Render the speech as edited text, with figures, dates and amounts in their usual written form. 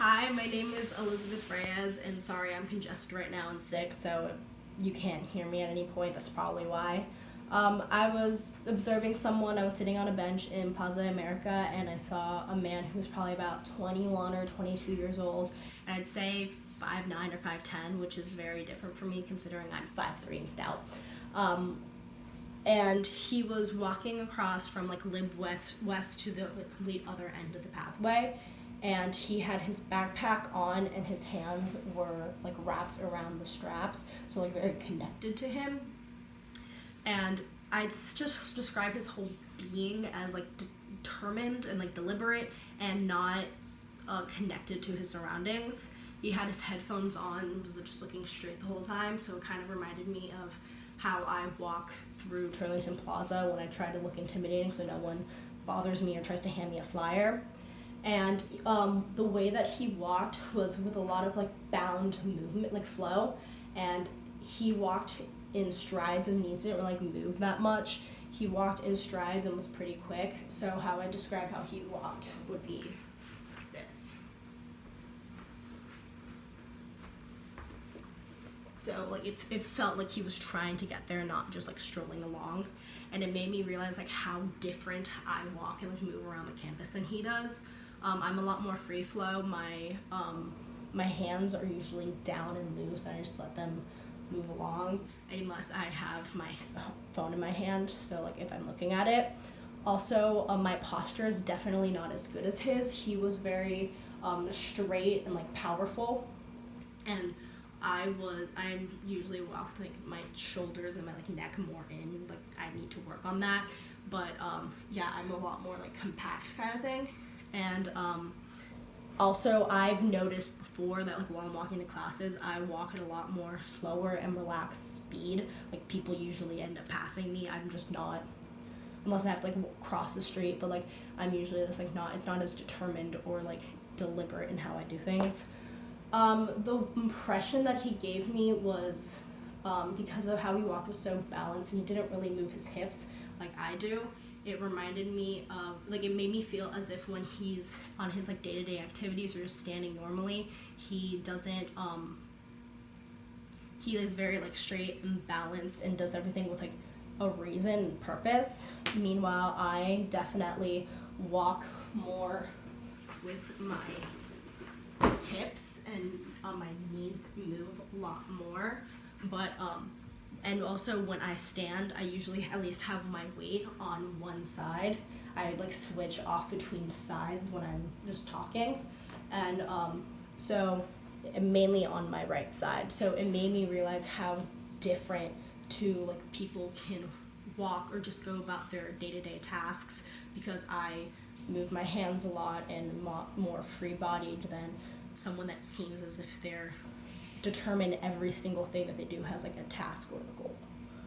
Hi, my name is Elizabeth Reyes, and sorry, I'm congested right now and sick, so you can't hear me at any point. That's probably why. I was observing someone. I was sitting on a bench in Plaza America, and I saw a man who was probably about 21 or 22 years old, and I'd say 5'9" or 5'10", which is very different for me considering I'm 5'3" and stout. And he was walking across from like Lib West to the complete other end of the pathway, and he had his backpack on and his hands were like wrapped around the straps, so like very connected to him. And I'd just describe his whole being as like determined and like deliberate and not connected to his surroundings. He had his headphones on and was just looking straight the whole time, so it kind of reminded me of how I walk through Turlington Plaza when I try to look intimidating so no one bothers me or tries to hand me a flyer. And the way that he walked was with a lot of like bound movement, like flow, and he walked in strides. His knees didn't really like move that much. He walked in strides and was pretty quick. So how I describe how he walked would be this. So like it felt like he was trying to get there, not just like strolling along, and it made me realize like how different I walk and like move around the campus than he does. I'm a lot more free flow. My hands are usually down and loose, and I just let them move along unless I have my phone in my hand. So like if I'm looking at it. Also, my posture is definitely not as good as his. He was very straight and like powerful, and I'm usually walk like my shoulders and my like neck more in, like I need to work on that. But yeah, I'm a lot more like compact kind of thing. And also I've noticed before that like while I'm walking to classes, I walk at a lot more slower and relaxed speed. Like people usually end up passing me. I'm just not, unless I have to like cross the street, but like I'm usually just like it's not as determined or like deliberate in how I do things. The impression that he gave me was because of how he walked was so balanced and he didn't really move his hips like I do. It reminded me of, like, it made me feel as if when he's on his like day-to-day activities or just standing normally, he doesn't, he is very like straight and balanced and does everything with like a reason and purpose. Meanwhile, I definitely walk more with my hips and my knees move a lot more, but and also when I stand, I usually at least have my weight on one side. I like switch off between sides when I'm just talking, and so mainly on my right side. So it made me realize how different to like people can walk or just go about their day-to-day tasks, because I move my hands a lot and more free-bodied than someone that seems as if they're determined every single thing that they do has like a task or a goal.